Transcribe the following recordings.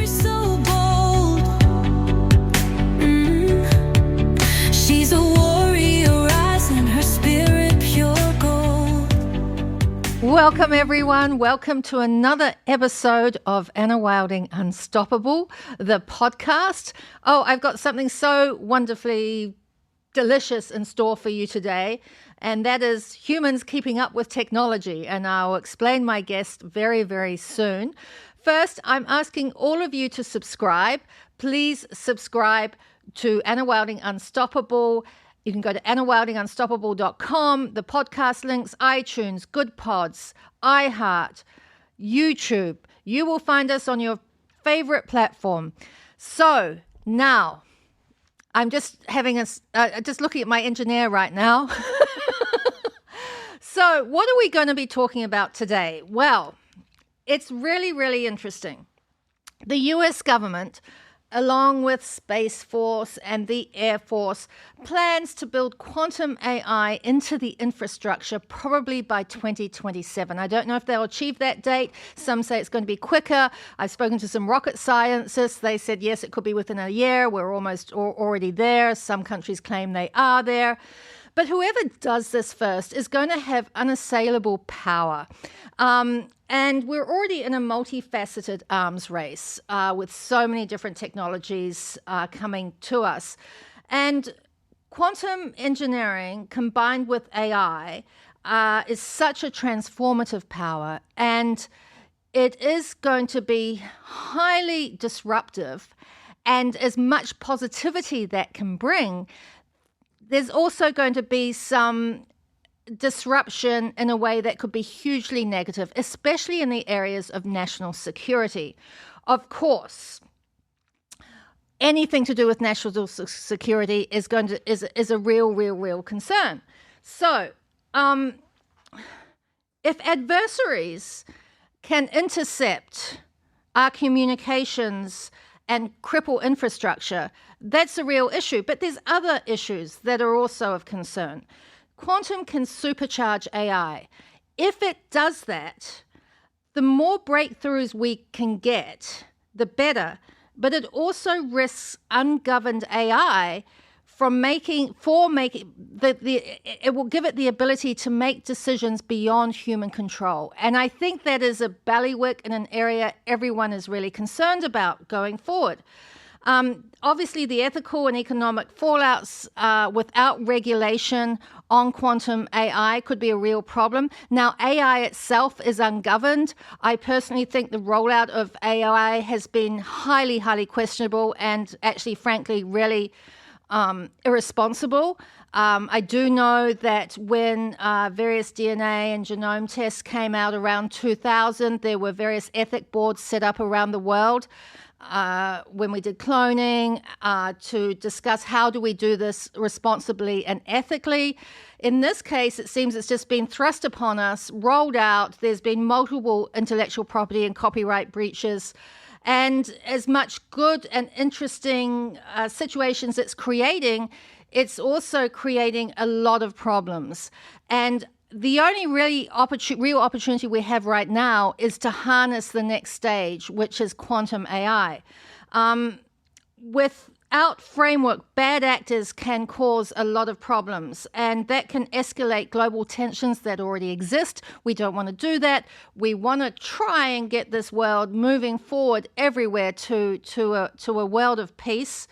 She's so bold. She's a warrior rising, her spirit pure gold. Welcome, everyone. Welcome to another episode of Anna Wilding Unstoppable, the podcast. Oh, I've got something so wonderfully delicious in store for you today, and that is humans keeping up with technology. And I'll explain my guest very, very soon. First, I'm asking all of you to subscribe. Please subscribe to Anna Wilding Unstoppable. You can go to annawildingunstoppable.com, the podcast links, iTunes, Good Pods, iHeart, YouTube. You will find us on your favorite platform. So now, I'm just having just looking at my engineer right now. So what are we going to be talking about today? Well, it's really, really interesting. The US government, along with Space Force and the Air Force, plans to build quantum AI into the infrastructure probably by 2027. I don't know if they'll achieve that date. Some say it's going to be quicker. I've spoken to some rocket scientists. They said, yes, it could be within a year. We're almost already there. Some countries claim they are there. But whoever does this first is going to have unassailable power. And we're already in a multifaceted arms race with so many different technologies coming to us. And quantum engineering combined with AI is such a transformative power. And it is going to be highly disruptive. And as much positivity that can bring, there's also going to be some disruption in a way that could be hugely negative, especially in the areas of national security. Of course, anything to do with national security is a real concern. So, if adversaries can intercept our communications and cripple infrastructure, that's a real issue. But there's other issues that are also of concern. Quantum can supercharge AI. If it does that, the more breakthroughs we can get, the better. But it also risks ungoverned AI it will give it the ability to make decisions beyond human control. And I think that is a bailiwick in an area everyone is really concerned about going forward. Obviously, the ethical and economic fallouts without regulation on quantum AI could be a real problem. Now, AI itself is ungoverned. I personally think the rollout of AI has been highly questionable and actually, frankly, really irresponsible. I do know that when various DNA and genome tests came out around 2000, there were various ethic boards set up around the world when we did cloning to discuss how do we do this responsibly and ethically. In this case, it seems it's just been thrust upon us, rolled out. There's been multiple intellectual property and copyright breaches. And as much good and interesting situations it's creating, it's also creating a lot of problems. And the only real opportunity we have right now is to harness the next stage, which is quantum AI. Without framework, bad actors can cause a lot of problems, and that can escalate global tensions that already exist. We don't want to do that. We want to try and get this world moving forward everywhere to a world of peace.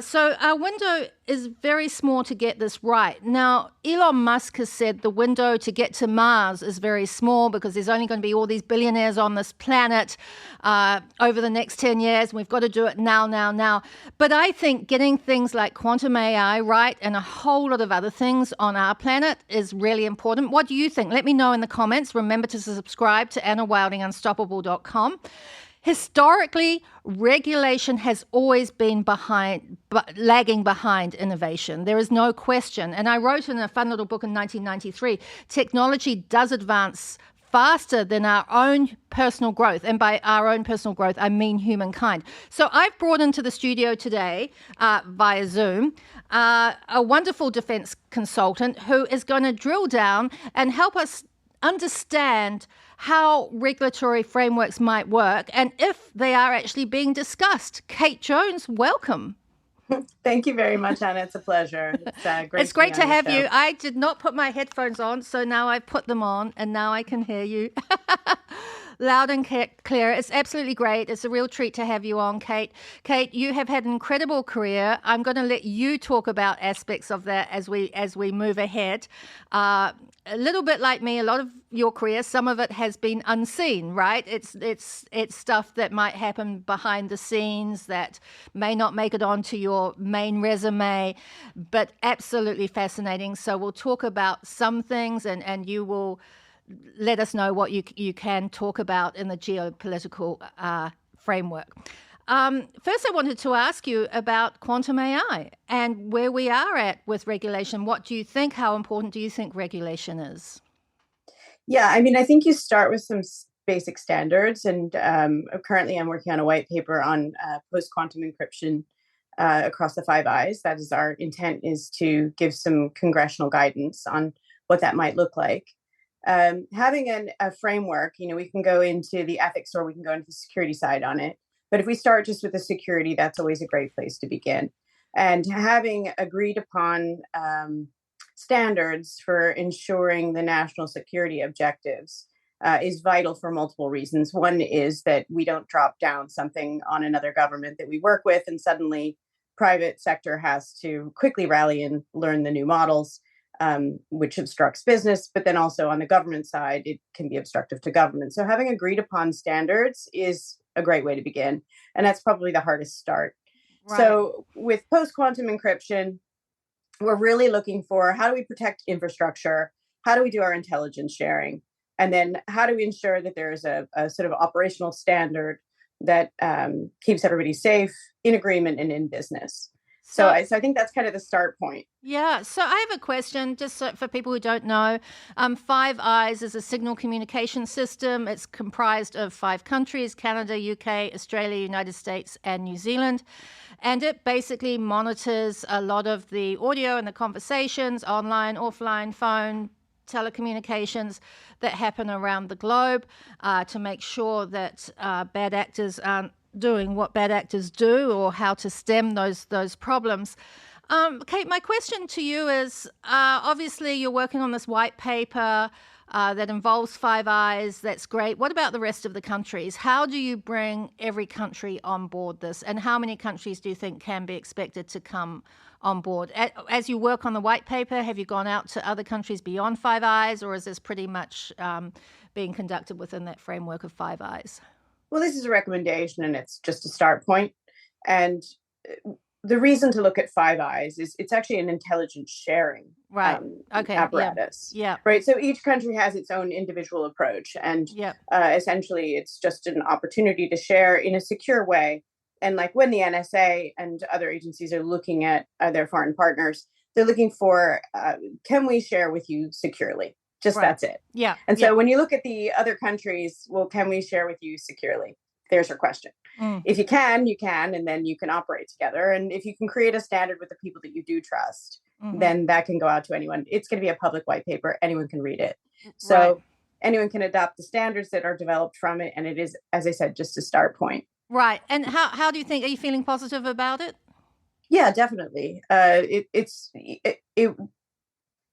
So our window is very small to get this right. Now, Elon Musk has said the window to get to Mars is very small because there's only going to be all these billionaires on this planet over the next 10 years, and we've got to do it now. But I think getting things like quantum AI right and a whole lot of other things on our planet is really important. What do you think? Let me know in the comments. Remember to subscribe to annawildingunstoppable.com. Historically, regulation has always been lagging behind innovation. There is no question. And I wrote in a fun little book in 1993, technology does advance faster than our own personal growth. And by our own personal growth, I mean humankind. So I've brought into the studio today via Zoom a wonderful defense consultant who is going to drill down and help us understand how regulatory frameworks might work and if they are actually being discussed. Kate Jones, welcome. Thank you very much, Anna. It's a pleasure. It's great to be on your have show. you. I did not put my headphones on, so now I've put them on and now I can hear you loud and clear. It's absolutely great. It's a real treat to have you on, Kate. Kate, you have had an incredible career. I'm going to let you talk about aspects of that as we move ahead. A little bit like me, a lot of your career, some of it has been unseen, right? It's stuff that might happen behind the scenes that may not make it onto your main resume, but absolutely fascinating. So we'll talk about some things and you will let us know what you can talk about in the geopolitical framework. First, I wanted to ask you about quantum AI and where we are at with regulation. What do you think? How important do you think regulation is? Yeah, I mean, I think you start with some basic standards, and currently I'm working on a white paper on post-quantum encryption across the Five Eyes. That is our intent, is to give some congressional guidance on what that might look like. Having a framework, we can go into the ethics or we can go into the security side on it. But if we start just with the security, that's always a great place to begin. And having agreed upon standards for ensuring the national security objectives is vital for multiple reasons. One is that we don't drop down something on another government that we work with, and suddenly private sector has to quickly rally and learn the new models, which obstructs business. But then also on the government side, it can be obstructive to government. So having agreed upon standards is a great way to begin. And that's probably the hardest start. Right. So with post-quantum encryption, we're really looking for, how do we protect infrastructure? How do we do our intelligence sharing? And then how do we ensure that there is a sort of operational standard that keeps everybody safe, in agreement, and in business? So I think that's kind of the start point. Yeah. So I have a question, just for people who don't know. Five Eyes is a signal communication system. It's comprised of 5 countries: Canada, UK, Australia, United States, and New Zealand. And it basically monitors a lot of the audio and the conversations, online, offline, phone, telecommunications that happen around the globe, to make sure that bad actors aren't doing what bad actors do, or how to stem those problems. Kate, my question to you is, obviously you're working on this white paper that involves Five Eyes. That's great. What about the rest of the countries? How do you bring every country on board this? And how many countries do you think can be expected to come on board? As you work on the white paper, have you gone out to other countries beyond Five Eyes, or is this pretty much being conducted within that framework of Five Eyes? Well, this is a recommendation, and it's just a start point. And the reason to look at Five Eyes is it's actually an intelligence sharing apparatus. Yeah. Right. So each country has its own individual approach. And essentially, it's just an opportunity to share in a secure way. And like when the NSA and other agencies are looking at their foreign partners, they're looking for, can we share with you securely? That's it. Yeah. And so when you look at the other countries, well, can we share with you securely? There's your question. If you can, you can, and then you can operate together. And if you can create a standard with the people that you do trust, then that can go out to anyone. It's going to be a public white paper. Anyone can read it. So anyone can adopt the standards that are developed from it. And it is, as I said, just a start point. Right. And how do you think, are you feeling positive about it? Yeah, definitely.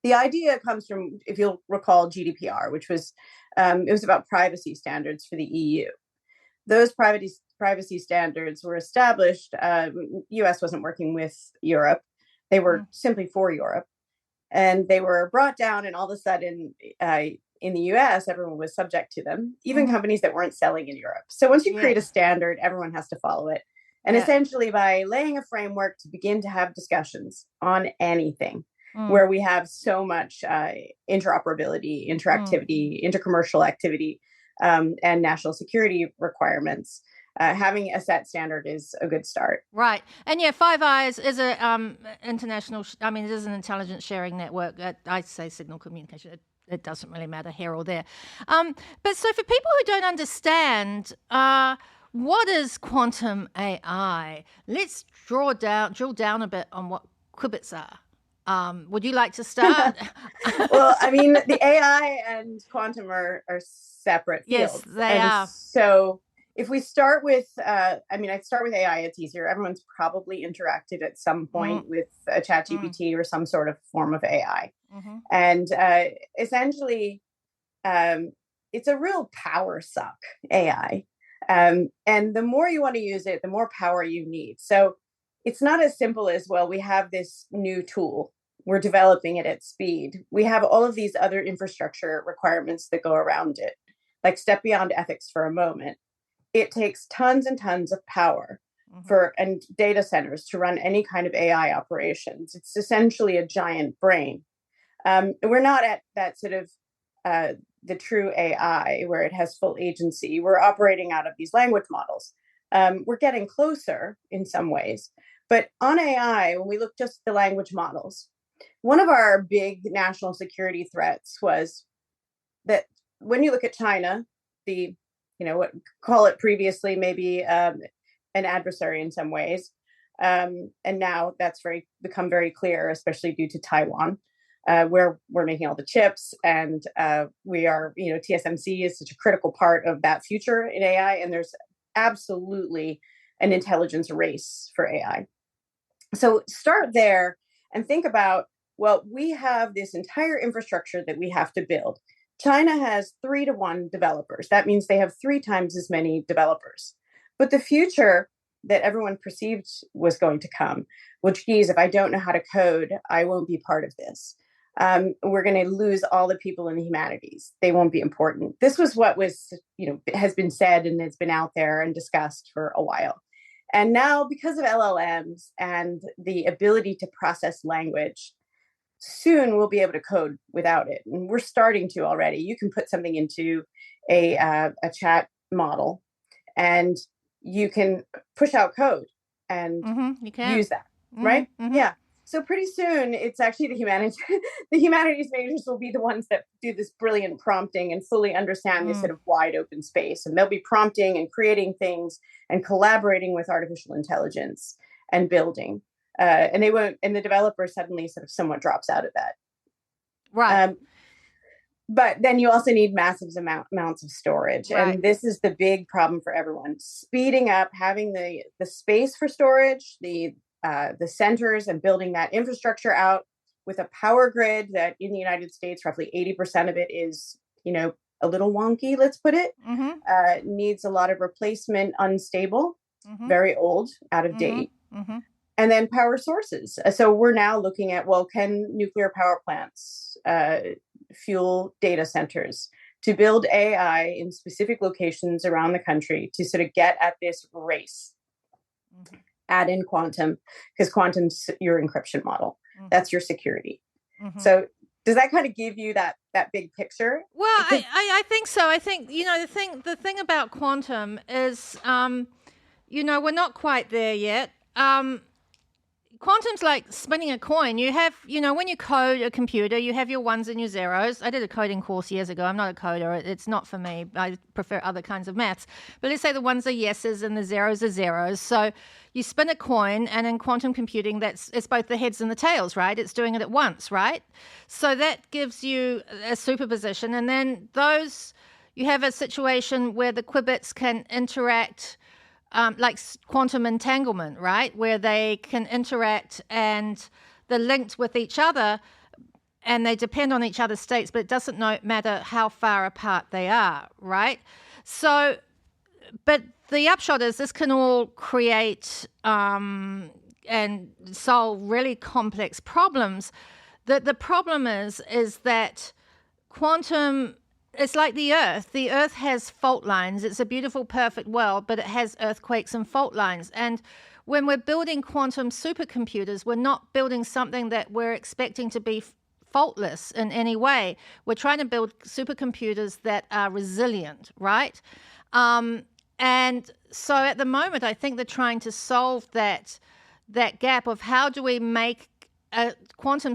The idea comes from, if you'll recall, GDPR, which was, it was about privacy standards for the EU. Those privacy standards were established. US wasn't working with Europe. They were simply for Europe. And they were brought down, and all of a sudden, in the US, everyone was subject to them, even companies that weren't selling in Europe. So once you create a standard, everyone has to follow it. And essentially, by laying a framework to begin to have discussions on anything, where we have so much interoperability, interactivity, intercommercial activity, and national security requirements, having a set standard is a good start. Right. And Five Eyes is a international, it is an intelligence sharing network. I say signal communication. It doesn't really matter here or there. But so for people who don't understand, what is quantum AI? Let's drill down a bit on what qubits are. Would you like to start? Well, I mean, the AI and quantum are separate Yes, fields. they And are. so if we start with, I'd start with AI, it's easier. Everyone's probably interacted at some point with a chat GPT or some sort of form of AI. Mm-hmm. And essentially, it's a real power suck, AI. And the more you want to use it, the more power you need. So it's not as simple as, well, we have this new tool, we're developing it at speed. We have all of these other infrastructure requirements that go around it. Like, step beyond ethics for a moment. It takes tons and tons of power and data centers to run any kind of AI operations. It's essentially a giant brain. We're not at that sort of the true AI where it has full agency. We're operating out of these language models. We're getting closer in some ways. But on AI, when we look just at the language models, one of our big national security threats was that when you look at China, what call it previously maybe an adversary in some ways, and now that's become very clear, especially due to Taiwan, where we're making all the chips, and we are, TSMC is such a critical part of that future in AI, and there's absolutely an intelligence race for AI. So start there and think about, well, we have this entire infrastructure that we have to build. China has 3-to-1 developers. That means they have 3 times as many developers. But the future that everyone perceived was going to come, which, geez, if I don't know how to code, I won't be part of this. We're going to lose all the people in the humanities. They won't be important. This was what has been said and has been out there and discussed for a while. And now, because of LLMs and the ability to process language, soon we'll be able to code without it. And we're starting to already. You can put something into a chat model and you can push out code and You can. use that, right? Yeah. So pretty soon, it's actually the humanities majors will be the ones that do this brilliant prompting and fully understand this sort of wide open space. And they'll be prompting and creating things and collaborating with artificial intelligence and building. And they won't. And the developer suddenly sort of somewhat drops out of that. Right. But then you also need massive amounts of storage. Right. And this is the big problem for everyone. Speeding up, having the space for storage, the centers, and building that infrastructure out with a power grid that in the United States, roughly 80% of it is, a little wonky, let's put it, needs a lot of replacement, unstable, very old, out of date. And then power sources. So we're now looking at, well, can nuclear power plants fuel data centers to build AI in specific locations around the country to sort of get at this race? Add in quantum, because quantum's your encryption model. That's your security. So does that kind of give you that big picture? Well, I think so. I think, the thing about quantum is, we're not quite there yet. Quantum's like spinning a coin. You have, when you code a computer, you have your ones and your zeros. I did a coding course years ago. I'm not a coder. It's not for me. I prefer other kinds of maths. But let's say the ones are yeses and the zeros are zeros. So you spin a coin, and in quantum computing, it's both the heads and the tails, right? It's doing it at once, right? So that gives you a superposition. And then you have a situation where the qubits can interact, like quantum entanglement, right? Where they can interact and they're linked with each other and they depend on each other's states, but it doesn't matter how far apart they are, right? So, but the upshot is this can all create and solve really complex problems. The problem is that quantum, it's like the Earth. The Earth has fault lines. It's a beautiful, perfect world, but it has earthquakes and fault lines. And when we're building quantum supercomputers, we're not building something that we're expecting to be faultless in any way. We're trying to build supercomputers that are resilient, right? And so at the moment, I think they're trying to solve that gap of how do we make a quantum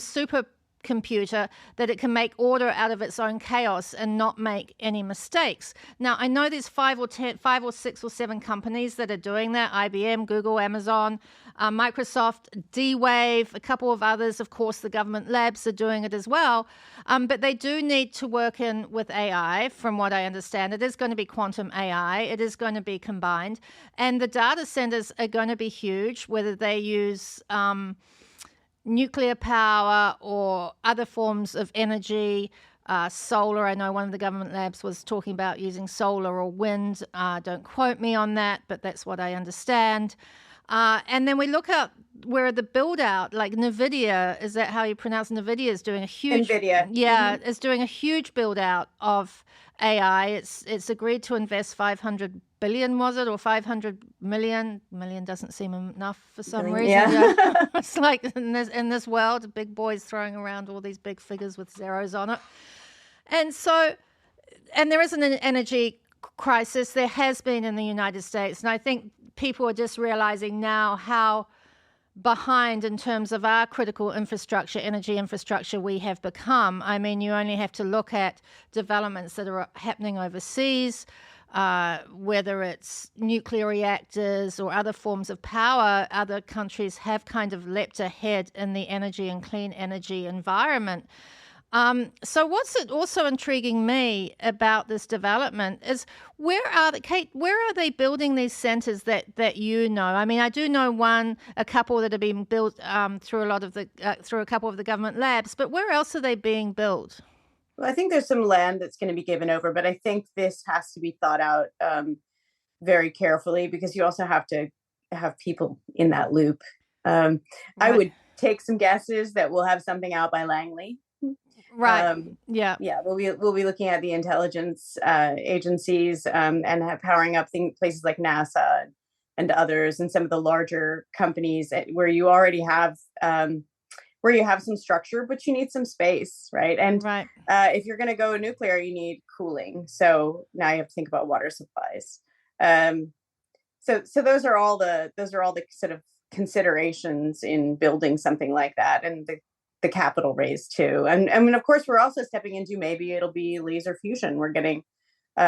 computer that it can make order out of its own chaos and not make any mistakes. Now, I know there's 5 or 6 or 7 companies that are doing that: IBM, Google, Amazon, Microsoft, D-Wave, a couple of others. Of course, the government labs are doing it as well. But they do need to work in with AI, from what I understand. It is going to be quantum AI. It is going to be combined. And the data centers are going to be huge, whether they use nuclear power or other forms of energy, solar. I know one of the government labs was talking about using solar or wind. Don't quote me on that, but that's what I understand. And then we look at where the build out, like NVIDIA, is that how you pronounce NVIDIA, is doing a huge... NVIDIA. Yeah, it's doing a huge build out of AI. It's agreed to invest 500 billion, was it, or 500 million? Million doesn't seem enough for some reason. Yeah. It's like in this world, big boys throwing around all these big figures with zeros on it. And so, and there is an energy crisis. There has been in the United States. And I think people are just realizing now how behind in terms of our critical infrastructure, energy infrastructure, we have become. I mean, you only have to look at developments that are happening overseas, whether it's nuclear reactors or other forms of power. Other countries have kind of leapt ahead in the energy and clean energy environment. So what's also intriguing me about this development is where are they building these centers that you know? I mean, I do know a couple that are being built through a couple of the government labs, but where else are they being built? Well, I think there's some land that's going to be given over, but I think this has to be thought out very carefully, because you also have to have people in that loop. I would take some guesses that we'll have something out by Langley. Right. Yeah. We'll be looking at the intelligence agencies and powering up places like NASA and others, and some of the larger companies where you already have where you have some structure, but you need some space, right? And if you're going to go nuclear, you need cooling. So now you have to think about water supplies. So those are all the sort of considerations in building something like that, and the capital raise too. And I mean, of course, we're also stepping into, maybe it'll be laser fusion. We're getting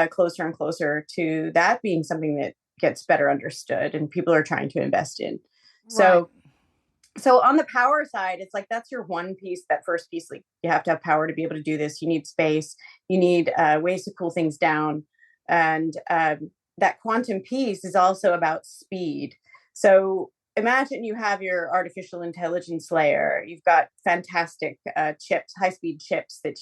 closer and closer to that being something that gets better understood and people are trying to invest in. So on the power side, it's like, that's your one piece, that first piece. Like, you have to have power to be able to do this. You need space. You need ways to cool things down. And that quantum piece is also about speed. So imagine you have your artificial intelligence layer. You've got fantastic chips, high-speed chips that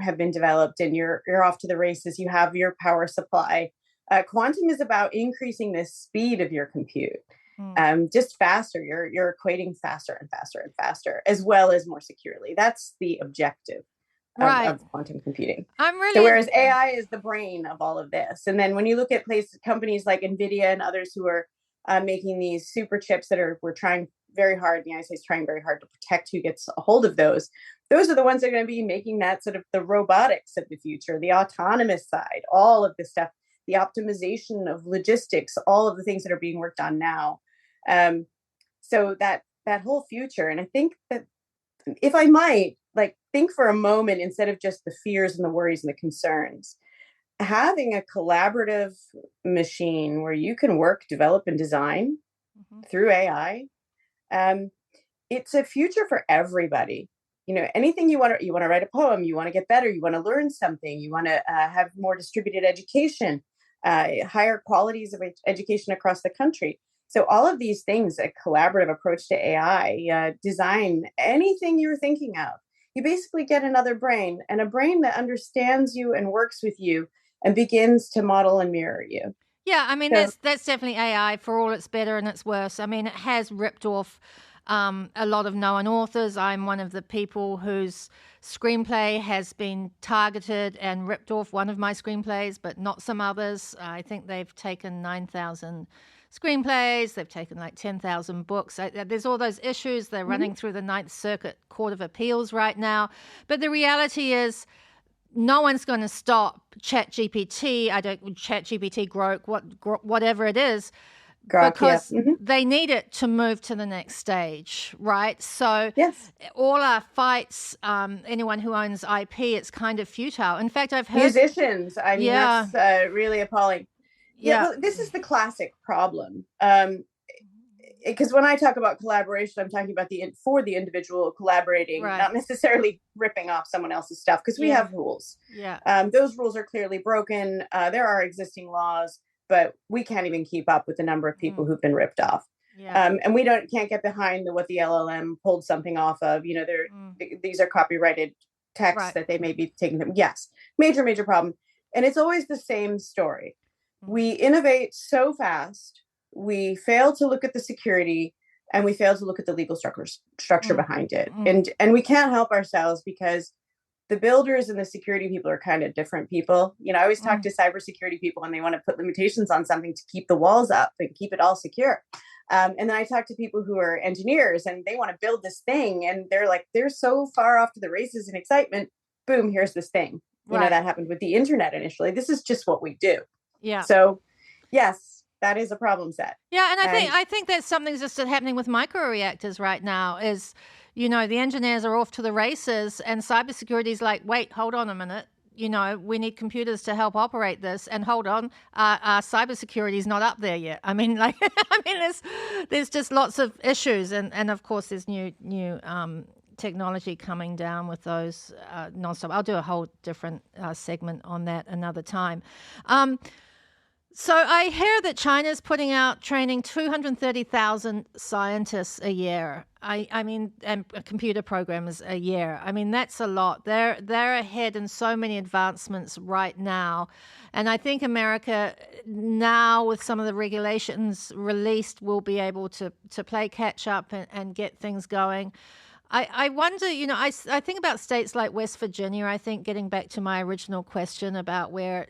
have been developed, and you're off to the races. You have your power supply. Quantum is about increasing the speed of your compute, just faster. You're equating faster and faster and faster, as well as more securely. That's the objective of quantum computing. So whereas AI is the brain of all of this, and then when you look at companies like NVIDIA and others who are making these super chips we're trying very hard, the United States trying very hard to protect who gets a hold of those are the ones that are going to be making that sort of the robotics of the future, the autonomous side, all of this stuff, the optimization of logistics, all of the things that are being worked on now. So that whole future. And I think that, if I might, think for a moment, instead of just the fears and the worries and the concerns, having a collaborative machine where you can work, develop, and design through AI, it's a future for everybody. You know, anything you want to write a poem, you want to get better, you want to learn something, you want to have more distributed education, higher qualities of education across the country. So all of these things, a collaborative approach to AI, design, anything you're thinking of, you basically get another brain, and a brain that understands you and works with you and begins to model and mirror you. Yeah, I mean, that's definitely AI for all its better and its worse. I mean, it has ripped off a lot of known authors. I'm one of the people whose screenplay has been targeted and ripped off, one of my screenplays, but not some others. I think they've taken 9,000 screenplays. They've taken like 10,000 books. There's all those issues. They're running through the Ninth Circuit Court of Appeals right now. But the reality is, no one's going to stop ChatGPT. ChatGPT, Grok, whatever it is. Grok, yeah. because they need it to move to the next stage, right? So Yes. all our fights, anyone who owns IP, it's kind of futile. In fact, I've heard Musicians, I mean, yeah, that's really appalling. Yeah, yeah, well, this is the classic problem. Because when I talk about collaboration, I'm talking about for the individual collaborating, right, not necessarily ripping off someone else's stuff, because we yeah, have rules. yeah, Those rules are clearly broken. There are existing laws, but we can't even keep up with the number of people who've been ripped off. yeah, And we can't get behind what the LLM pulled something off of. You know, these are copyrighted texts right, that they may be taking them. Yes, major problem. And it's always the same story. We innovate so fast, we fail to look at the security, and we fail to look at the legal structure behind it. And we can't help ourselves because the builders and the security people are kind of different people. You know, I always talk to cybersecurity people and they want to put limitations on something to keep the walls up and keep it all secure. And then I talk to people who are engineers and they want to build this thing and they're so far off to the races in excitement. Boom, here's this thing. You know, that happened with the internet initially. This is just what we do. yeah. So yes, that is a problem set. Yeah, and I think that's something just happening with microreactors right now is, you know, the engineers are off to the races and cybersecurity is like, wait, hold on a minute. You know, we need computers to help operate this, and hold on, our cybersecurity is not up there yet. I mean, like, there's just lots of issues, and of course there's new technology coming down with those nonstop. I'll do a whole different segment on that another time. So I hear that China's putting out training 230,000 scientists a year. I mean, and computer programmers a year. I mean, that's a lot. They're ahead in so many advancements right now. And I think America now, with some of the regulations released, will be able to play catch up and get things going. I wonder, you know, I think about states like West Virginia. I think, getting back to my original question about where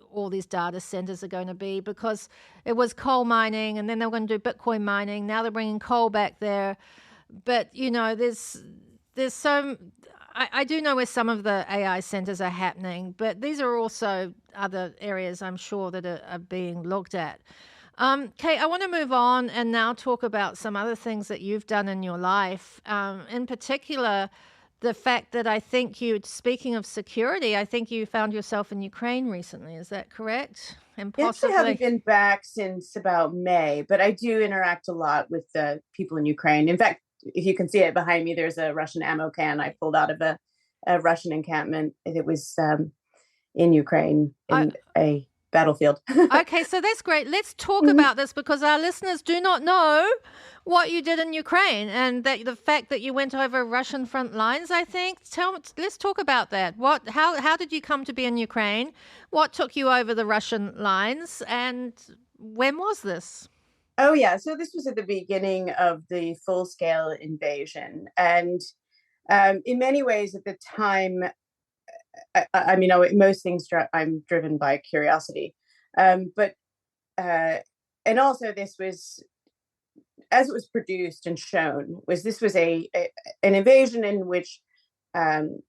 all these data centers are going to be, because it was coal mining and then they were going to do Bitcoin mining. Now they're bringing coal back there. But, you know, there's I do know where some of the AI centers are happening, but these are also other areas I'm sure that are being looked at. Kate, I want to move on and now talk about some other things that you've done in your life. In particular, the fact that I think speaking of security, I think you found yourself in Ukraine recently. Is that correct? And possibly, I actually haven't been back since about May, but I do interact a lot with the people in Ukraine. In fact, if you can see it behind me, there's a Russian ammo can I pulled out of a Russian encampment. It was in Ukraine in a battlefield. Okay, so that's great. Let's talk about this, because our listeners do not know what you did in Ukraine, and that the fact that you went over Russian front lines, I think. Let's talk about that. How did you come to be in Ukraine? What took you over the Russian lines, and when was this? Oh, yeah. So this was at the beginning of the full-scale invasion. And in many ways at the time, I mean, most things I'm driven by curiosity. But and also this was, as it was produced and shown, this was an invasion in which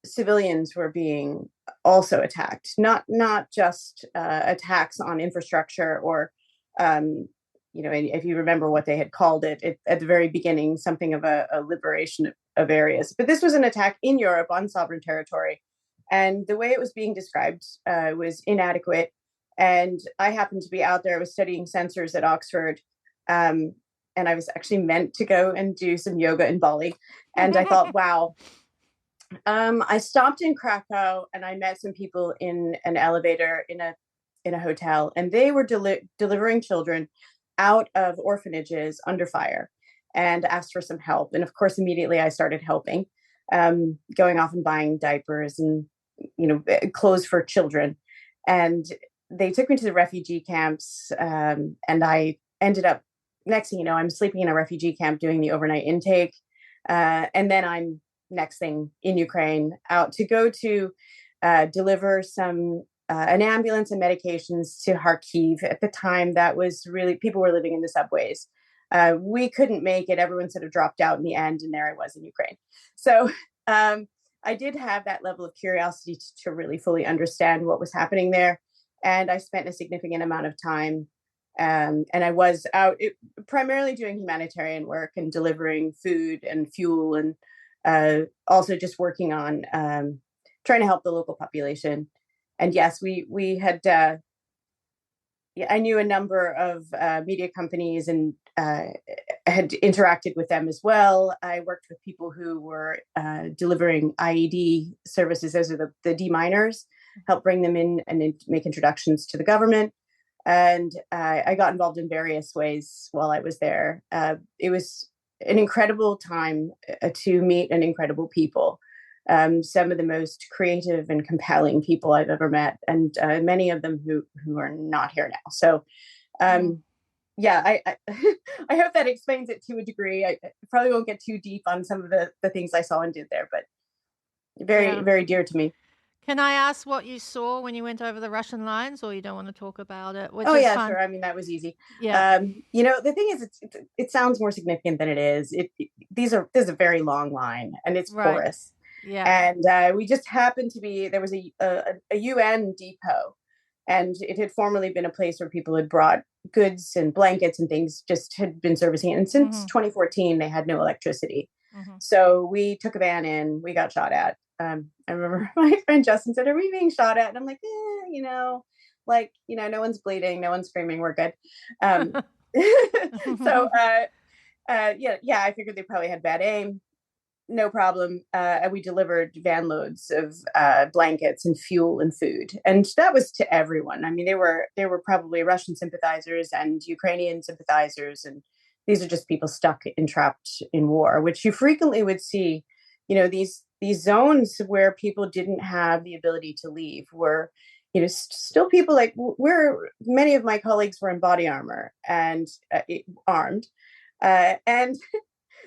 civilians were being also attacked, not just attacks on infrastructure or you know, if you remember what they had called it at the very beginning, something of a liberation of areas. But this was an attack in Europe on sovereign territory. And the way it was being described was inadequate. And I happened to be out there. I was studying sensors at Oxford. And I was actually meant to go and do some yoga in Bali. And I thought, wow. I stopped in Krakow and I met some people in an elevator in a hotel. And they were delivering children out of orphanages under fire, and asked for some help. And of course, immediately I started helping, going off and buying diapers and, you know, clothes for children. And they took me to the refugee camps. And I ended up, next thing you know, I'm sleeping in a refugee camp doing the overnight intake. And then I'm next thing in Ukraine, out to go to deliver an ambulance and medications to Kharkiv. At the time, that was really, people were living in the subways. We couldn't make it. Everyone sort of dropped out in the end, and there I was in Ukraine. So I did have that level of curiosity to really fully understand what was happening there. And I spent a significant amount of time And I was out primarily doing humanitarian work and delivering food and fuel, and also just working on trying to help the local population. And yes, we had yeah, I knew a number of media companies and had interacted with them as well. I worked with people who were delivering IED services. Those are the deminers, help bring them in and make introductions to the government. And I got involved in various ways while I was there. It was an incredible time to meet an incredible people. Some of the most creative and compelling people I've ever met, and many of them who are not here now. So, yeah, I hope that explains it to a degree. I probably won't get too deep on some of the things I saw and did there, but very, Yeah. very dear to me. Can I ask what you saw when you went over the Russian lines, or you don't want to talk about it, which Oh is yeah, fine? sure. I mean, that was easy. Yeah. The thing is, it sounds more significant than it is. There's a very long line, and it's Right. porous. Yeah. And we just happened to be there was a UN depot, and it had formerly been a place where people had brought goods and blankets and things, just had been servicing it. And since 2014, they had no electricity. So we took a van in, we got shot at. I remember my friend Justin said, "Are we being shot at?" And I'm like, no one's bleeding, no one's screaming, we're good. Um, so yeah, I figured they probably had bad aim. No problem. And we delivered van loads of blankets and fuel and food, and that was to everyone. I mean, they were probably Russian sympathizers and Ukrainian sympathizers, and these are just people stuck and trapped in war, which you frequently would see. These zones where people didn't have the ability to leave were, still people like where many of my colleagues were in body armor and armed, and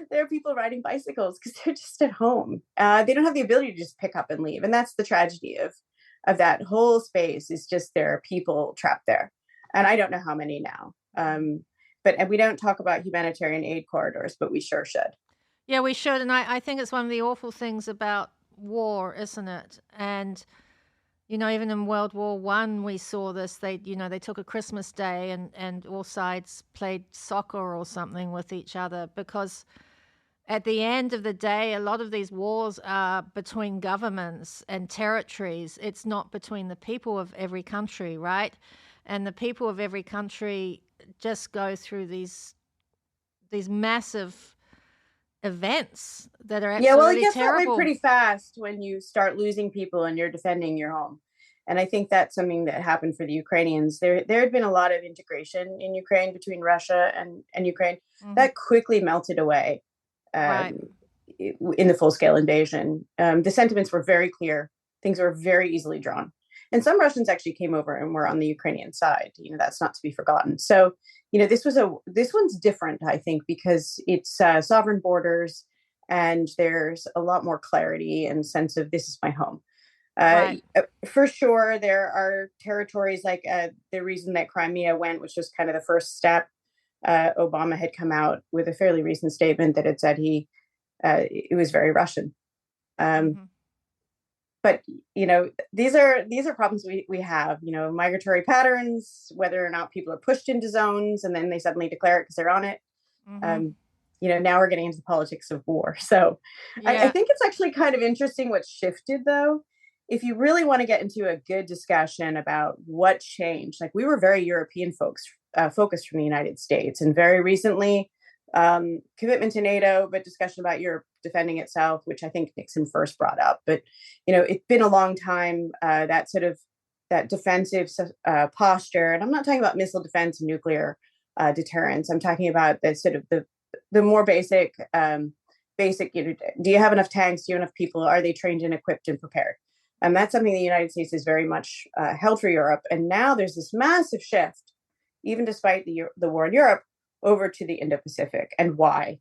there are people riding bicycles because they're just at home. They don't have the ability to just pick up and leave, and that's the tragedy of that whole space. Is just there are people trapped there, and I don't know how many now. But we don't talk about humanitarian aid corridors, but we sure should. Yeah, we should. And I think it's one of the awful things about war, isn't it? And, even in World War One, we saw this. They took a Christmas day and all sides played soccer or something with each other, because at the end of the day, a lot of these wars are between governments and territories. It's not between the people of every country, right? And the people of every country just go through these massive events that are Yeah, well, it absolutely gets that way terrible. pretty fast when you start losing people and you're defending your home. And I think that's something that happened for the Ukrainians. There had been a lot of integration in Ukraine between Russia and Ukraine. That quickly melted away Right. in the full-scale invasion. The sentiments were very clear. Things were very easily drawn. And some Russians actually came over and were on the Ukrainian side. That's not to be forgotten. So, this one's different, I think, because it's sovereign borders, and there's a lot more clarity and sense of this is my home. Right. For sure, there are territories like the reason that Crimea went, which was kind of the first step. Obama had come out with a fairly recent statement that had said it was very Russian. But these are problems we have. Migratory patterns, whether or not people are pushed into zones and then they suddenly declare it because they're on it. Now we're getting into the politics of war. So I think it's actually kind of interesting what's shifted, though. If you really want to get into a good discussion about what changed, like we were very European focused from the United States, and very recently commitment to NATO, but discussion about Europe defending itself, which I think Nixon first brought up. But it's been a long time, that sort of that defensive posture, and I'm not talking about missile defense and nuclear deterrence. I'm talking about the sort of the more basic. Do you have enough tanks? Do you have enough people? Are they trained and equipped and prepared? And that's something the United States is very much held for Europe. And now there's this massive shift, even despite the war in Europe, over to the Indo-Pacific. And why?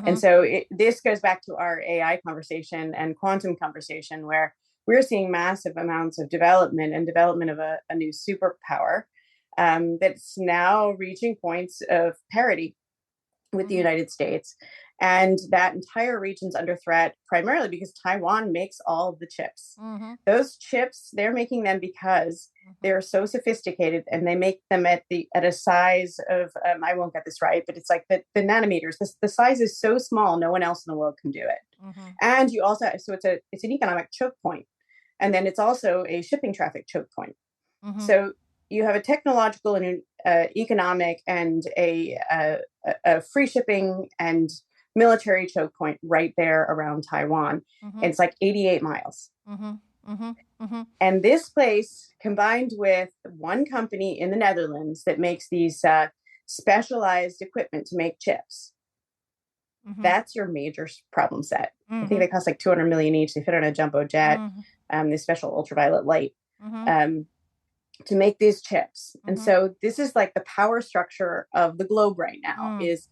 And so this goes back to our AI conversation and quantum conversation, where we're seeing massive amounts of development of a new superpower that's now reaching points of parity. with the United States. And that entire region's under threat primarily because Taiwan makes all of the chips. Those chips, they're making them because they're so sophisticated, and they make them at a size of I won't get this right, but it's like the nanometers. The size is so small, no one else in the world can do it. And you also, so it's an economic choke point, and then it's also a shipping traffic choke point. So you have a technological and economic and a free shipping and military choke point right there around Taiwan. It's like 88 miles. And this place, combined with one company in the Netherlands that makes these specialized equipment to make chips, that's your major problem set. I think they cost like 200 million each. They fit on a jumbo jet, this special ultraviolet light. To make these chips. And so this is like the power structure of the globe right now, is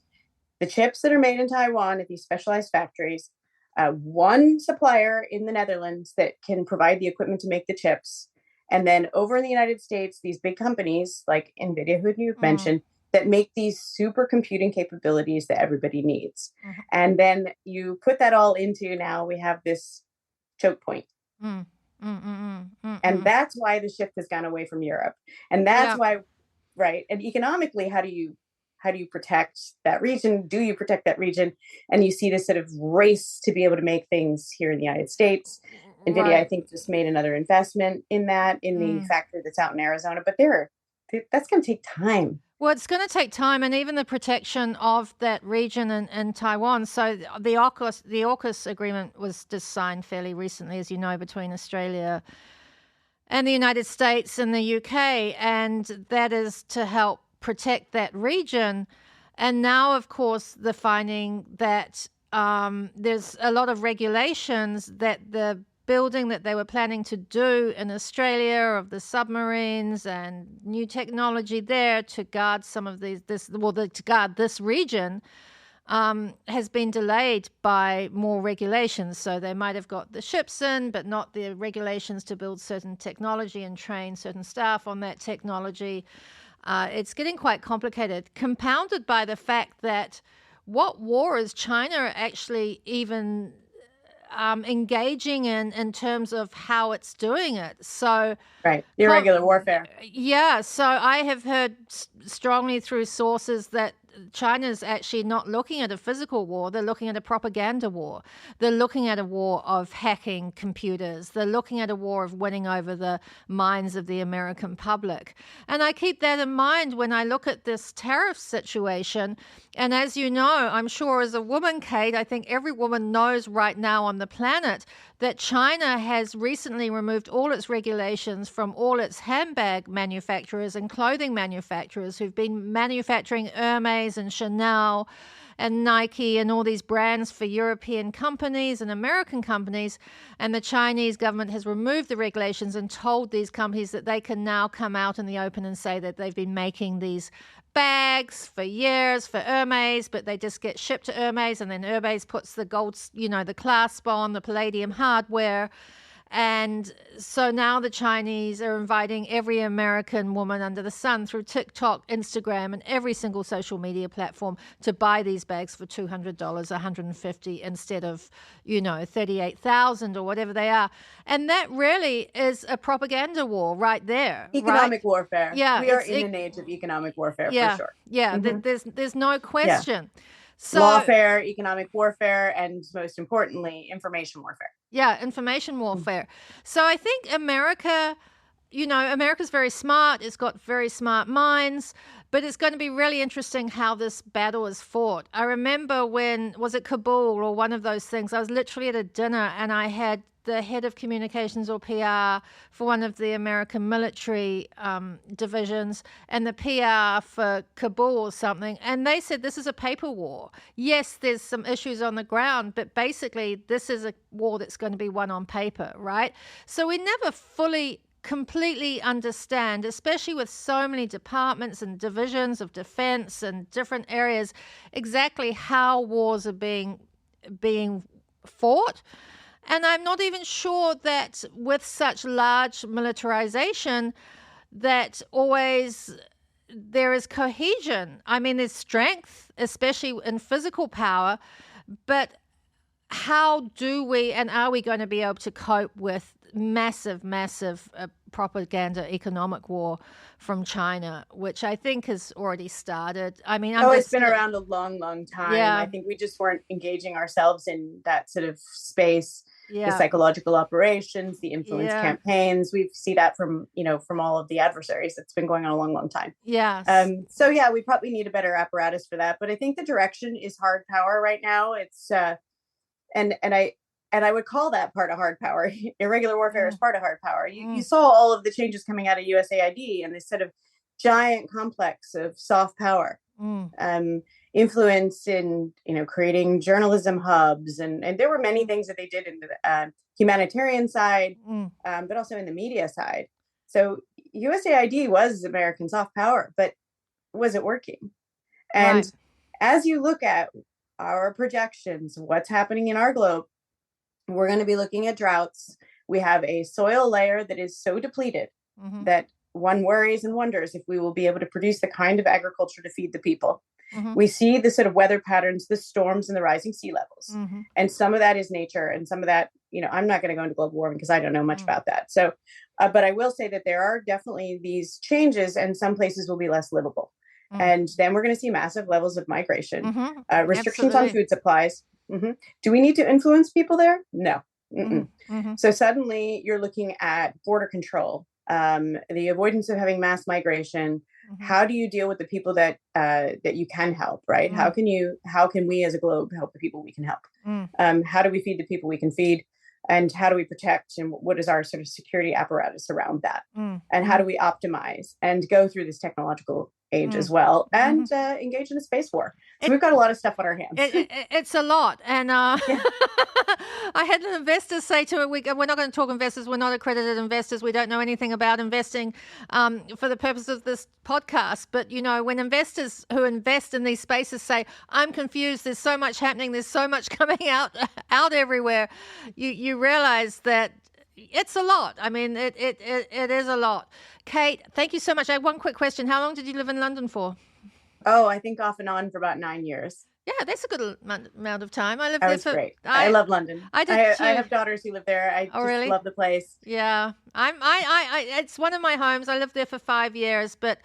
the chips that are made in Taiwan at these specialized factories, one supplier in the Netherlands that can provide the equipment to make the chips. And then over in the United States, these big companies like NVIDIA, who you've mentioned, that make these super computing capabilities that everybody needs. And then you put that all into, now we have this choke point. And that's why the shift has gone away from Europe. And that's why, right. And economically, how do you protect that region? Do you protect that region? And you see this sort of race to be able to make things here in the United States. NVIDIA, I think, just made another investment in the factory that's out in Arizona. But that's going to take time. Well, it's going to take time, and even the protection of that region in Taiwan. So the AUKUS agreement was just signed fairly recently, as you know, between Australia and the United States and the UK, and that is to help protect that region. And now, of course, the finding that there's a lot of regulations that the building that they were planning to do in Australia of the submarines and new technology there to guard some of to guard this region has been delayed by more regulations. So they might have got the ships in, but not the regulations to build certain technology and train certain staff on that technology. It's getting quite complicated, compounded by the fact that what war is China actually even engaging in terms of how it's doing it. So right, irregular warfare. Yeah, so I have heard strongly through sources that China's actually not looking at a physical war. They're looking at a propaganda war. They're looking at a war of hacking computers. They're looking at a war of winning over the minds of the American public. And I keep that in mind when I look at this tariff situation. And as you know, I'm sure as a woman, Kate, I think every woman knows right now on the planet that China has recently removed all its regulations from all its handbag manufacturers and clothing manufacturers who've been manufacturing Hermes and Chanel and Nike and all these brands for European companies and American companies. And the Chinese government has removed the regulations and told these companies that they can now come out in the open and say that they've been making these bags for years for Hermes, but they just get shipped to Hermes, and then Hermes puts the gold, the clasp on, the palladium hardware. And so now the Chinese are inviting every American woman under the sun through TikTok, Instagram, and every single social media platform to buy these bags for $200, $150 instead of, $38,000 or whatever they are. And that really is a propaganda war right there. Economic warfare. Yeah, we are in an age of economic warfare, for sure. Yeah, there's no question. Yeah. So, lawfare, economic warfare, and most importantly, information warfare. Yeah, information warfare. So I think America's very smart. It's got very smart minds, but it's going to be really interesting how this battle is fought. I remember was it Kabul or one of those things? I was literally at a dinner and I had the head of communications or PR for one of the American military divisions and the PR for Kabul or something. And they said this is a paper war. Yes, there's some issues on the ground, but basically this is a war that's going to be won on paper, right? So we never completely understand, especially with so many departments and divisions of defense and different areas, exactly how wars are being fought. And I'm not even sure that with such large militarization that always there is cohesion. I mean, there's strength, especially in physical power, but how do we and are we going to be able to cope with massive propaganda economic war from China, which I think has already started? I mean, it's been around a long time. Yeah. I think we just weren't engaging ourselves in that sort of space. Yeah. The psychological operations, the influence campaigns. We see that from all of the adversaries. It's been going on a long time. Yes. So yeah, we probably need a better apparatus for that. But I think the direction is hard power right now. It's and I would call that part of hard power. Irregular warfare is part of hard power. You saw all of the changes coming out of USAID and this sort of giant complex of soft power. Influence in creating journalism hubs, and there were many things that they did in the humanitarian side, but also in the media side. So USAID was American soft power, but was it working? And as you look at our projections, what's happening in our globe, we're going to be looking at droughts. We have a soil layer that is so depleted that one worries and wonders if we will be able to produce the kind of agriculture to feed the people. We see the sort of weather patterns, the storms and the rising sea levels. And some of that is nature. And some of that, I'm not going to go into global warming because I don't know much about that. So, but I will say that there are definitely these changes and some places will be less livable. And then we're going to see massive levels of migration, restrictions on food supplies. Do we need to influence people there? No. So suddenly you're looking at border control, the avoidance of having mass migration. How do you deal with the people that you can help, right? How can we as a globe help the people we can help? How do we feed the people we can feed? And how do we protect? And what is our sort of security apparatus around that? And how do we optimize and go through this technological age as well and engage in a space war? So we've got a lot of stuff on our hands. It's a lot. And I had an investor say to it, we're not going to talk investors. We're not accredited investors. We don't know anything about investing for the purpose of this podcast. But, when investors who invest in these spaces say, I'm confused, there's so much happening, there's so much coming out everywhere, you realize that it's a lot. I mean, it is a lot. Kate, thank you so much. I have one quick question. How long did you live in London for? Oh, I think off and on for about 9 years. Yeah, that's a good amount of time. I lived That there was for. great. I love London. I did too. I have daughters who live there. I just really? love the place. Yeah, it's one of my homes. I lived there for 5 years, but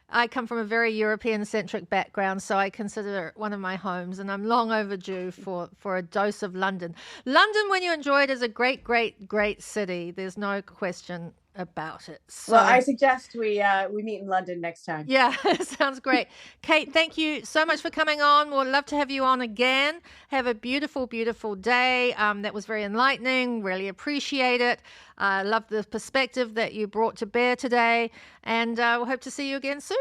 I come from a very European-centric background, so I consider it one of my homes, and I'm long overdue for a dose of London. London, when you enjoy it, is a great, great, great city. There's no question about it. So, well, I suggest we meet in London next time. Yeah, sounds great. Kate, thank you so much for coming on. We'll love to have you on again. Have a beautiful, beautiful day. That was very enlightening. Really appreciate it. I love the perspective that you brought to bear today, and we'll hope to see you again soon.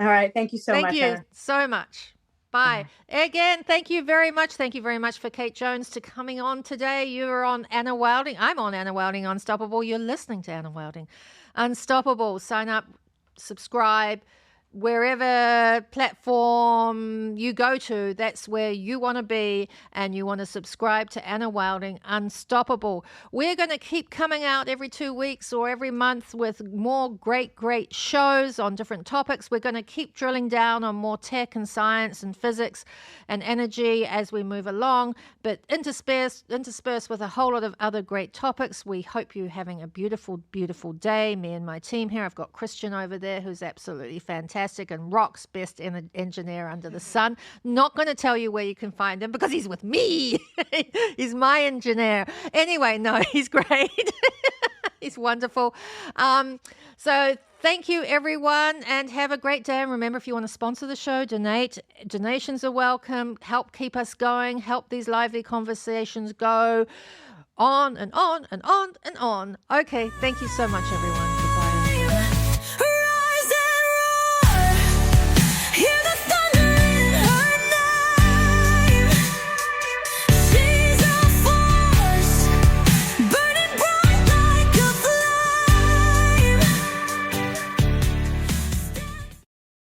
All right. Thank you so much. Thank you so much. Bye. Again, thank you very much. Thank you very much for Kate Jones to coming on today. You're on Anna Wilding. I'm on Anna Wilding Unstoppable. You're listening to Anna Wilding Unstoppable. Sign up, subscribe. Wherever platform you go to, that's where you want to be, and you want to subscribe to Anna Wilding Unstoppable. We're going to keep coming out every 2 weeks or every month with more great, great shows on different topics. We're going to keep drilling down on more tech and science and physics and energy as we move along, but interspersed with a whole lot of other great topics. We hope you're having a beautiful, beautiful day. Me and my team here, I've got Christian over there who's absolutely fantastic and rock's best engineer under the sun. Not going to tell you where you can find him because he's with me. He's my engineer. Anyway, no, he's great. He's wonderful. So thank you, everyone, and have a great day. And remember, if you want to sponsor the show, donate. Donations are welcome. Help keep us going. Help these lively conversations go on and on and on and on. Okay, thank you so much, everyone.